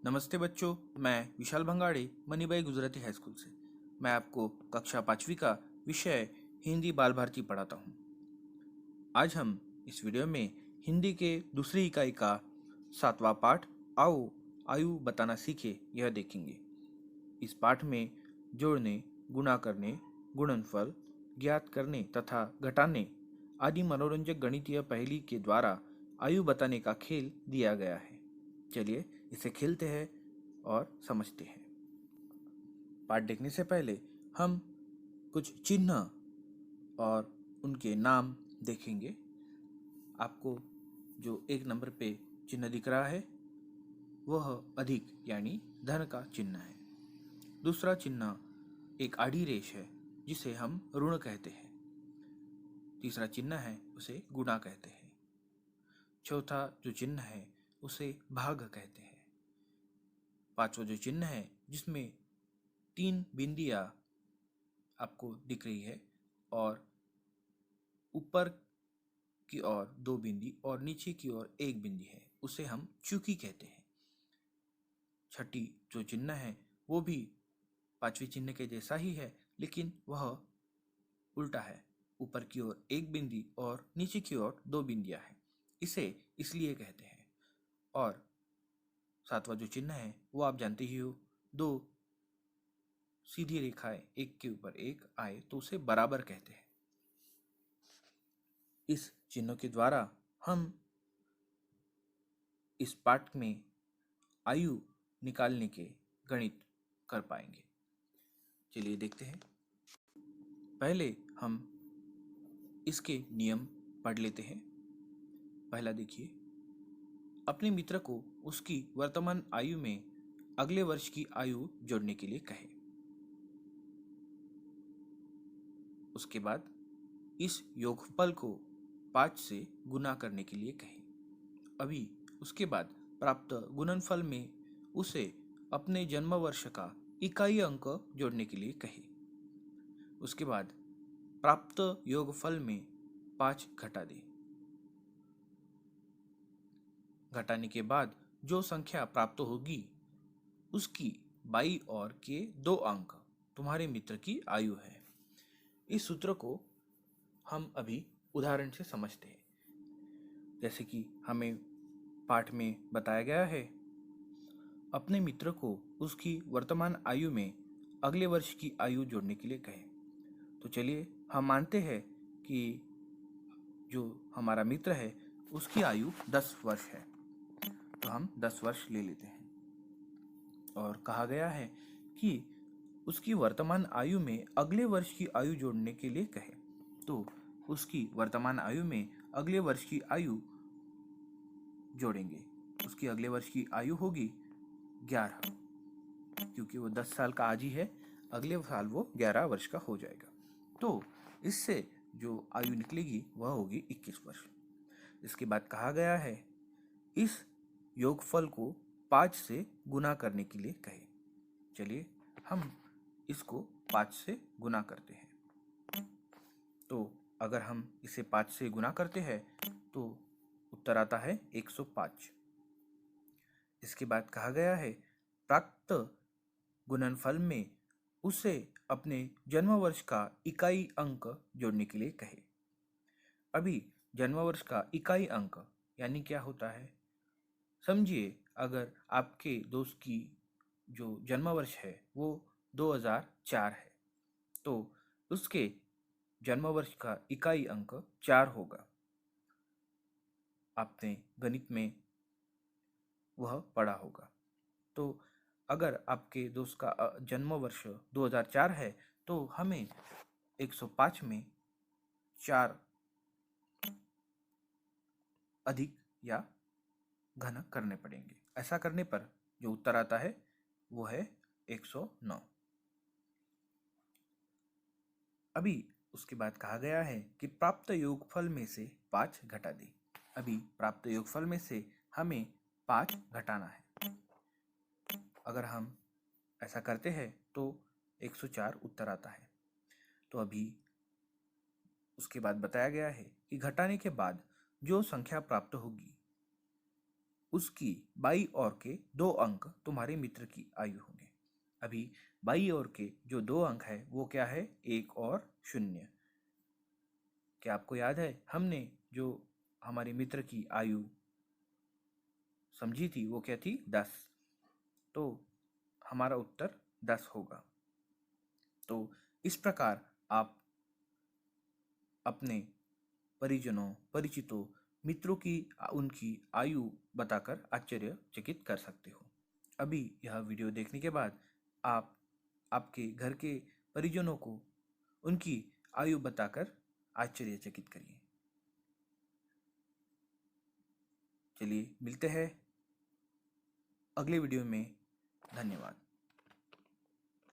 नमस्ते बच्चों, मैं विशाल भंगाड़े मनीबाई गुजराती हाई स्कूल से। मैं आपको कक्षा 5वीं का विषय हिंदी बाल भारती पढ़ाता हूँ। आज हम इस वीडियो में हिंदी के दूसरी इकाई का 7वां पाठ आओ आयु बताना सीखे यह देखेंगे। इस पाठ में जोड़ने, गुणा करने, गुणनफल ज्ञात करने तथा घटाने आदि मनोरंजक गणितीय पहेली के द्वारा आयु बताने का खेल दिया गया है। चलिए इसे खेलते हैं और समझते हैं। पाठ देखने से पहले हम कुछ चिन्ह और उनके नाम देखेंगे। आपको जो एक नंबर पे चिन्ह दिख रहा है वह अधिक यानी धन का चिन्ह है। दूसरा चिन्ह एक आड़ी रेश है जिसे हम ऋण कहते हैं। तीसरा चिन्ह है उसे गुणा कहते हैं। चौथा जो चिन्ह है उसे भाग कहते हैं। पांचवा जो चिन्ह है जिसमें 3 बिंदियां आपको दिख रही है और ऊपर की ओर 2 बिंदी और नीचे की ओर 1 बिंदी है, उसे हम चुकी कहते हैं। छठी जो चिन्ह है वो भी पांचवी चिन्ह के जैसा ही है, लेकिन वह उल्टा है। ऊपर की ओर 1 बिंदी और नीचे की ओर 2 बिंदियां हैं, इसे इसलिए कहते हैं। और सातवां जो चिन्ह है वो आप जानते ही हो, 2 सीधी रेखाएं एक के ऊपर एक आए तो उसे बराबर कहते हैं। इस चिन्हों के द्वारा हम इस पाठ में आयु निकालने के गणित कर पाएंगे। चलिए देखते हैं। पहले हम इसके नियम पढ़ लेते हैं। पहला देखिए, अपने मित्र को उसकी वर्तमान आयु में अगले वर्ष की आयु जोड़ने के लिए कहें। उसके बाद इस योगफल को 5 से गुना करने के लिए कहें। अभी उसके बाद प्राप्त गुणनफल में उसे अपने जन्म वर्ष का इकाई अंक जोड़ने के लिए कहें। उसके बाद प्राप्त योगफल में 5 घटा दें। घटाने के बाद जो संख्या प्राप्त होगी उसकी बाईं ओर के 2 अंक तुम्हारे मित्र की आयु है। इस सूत्र को हम अभी उदाहरण से समझते हैं। जैसे कि हमें पाठ में बताया गया है, अपने मित्र को उसकी वर्तमान आयु में अगले वर्ष की आयु जोड़ने के लिए कहें। तो चलिए हम मानते हैं कि जो हमारा मित्र है उसकी आयु 10 वर्ष है, तो हम 10 वर्ष ले लेते हैं। और कहा गया है कि उसकी वर्तमान आयु में अगले वर्ष की आयु जोड़ने के लिए कहें। तो उसकी वर्तमान आयु में अगले वर्ष की आयु जोड़ेंगे। उसकी अगले वर्ष की आयु होगी 11, क्योंकि वो 10 साल का आज ही है, अगले साल वो 11 वर्ष का हो जाएगा। तो इससे जो आयु निकलेगी वह होगी 21 वर्ष। इसके बाद कहा गया है इस योगफल को 5 से गुना करने के लिए कहें। चलिए हम इसको 5 से गुना करते हैं। तो अगर हम इसे 5 से गुना करते हैं तो उत्तर आता है 105। इसके बाद कहा गया है प्राप्त गुणनफल में उसे अपने जन्म वर्ष का इकाई अंक जोड़ने के लिए कहे। अभी जन्म वर्ष का इकाई अंक यानी क्या होता है? समझिए, अगर आपके दोस्त की जो जन्म वर्ष है वो 2004 है, तो उसके जन्म वर्ष का इकाई अंक 4 होगा। आपने गणित में वह पढ़ा होगा। तो अगर आपके दोस्त का जन्म वर्ष 2004 है तो हमें 105 में 4 अधिक या घन करने पड़ेंगे। ऐसा करने पर जो उत्तर आता है वो है 109। अभी उसके बाद कहा गया है कि प्राप्त योगफल में से 5 घटा दें। अभी प्राप्त योगफल में से हमें 5 घटाना है। अगर हम ऐसा करते हैं तो 104 उत्तर आता है। तो अभी उसके बाद बताया गया है कि घटाने के बाद जो संख्या प्राप्त होगी उसकी बाईं ओर के 2 अंक तुम्हारे मित्र की आयु होंगे। अभी बाईं ओर के जो 2 अंक है वो क्या है? 1 और 0। क्या आपको याद है हमने जो हमारे मित्र की आयु समझी थी वो क्या थी? 10। तो हमारा उत्तर 10 होगा। तो इस प्रकार आप अपने परिजनों, परिचितों, मित्रों की उनकी आयु बताकर आश्चर्यचकित कर सकते हो। अभी यह वीडियो देखने के बाद आप आपके घर के परिजनों को उनकी आयु बताकर आश्चर्यचकित करिए। चलिए मिलते हैं अगले वीडियो में। धन्यवाद।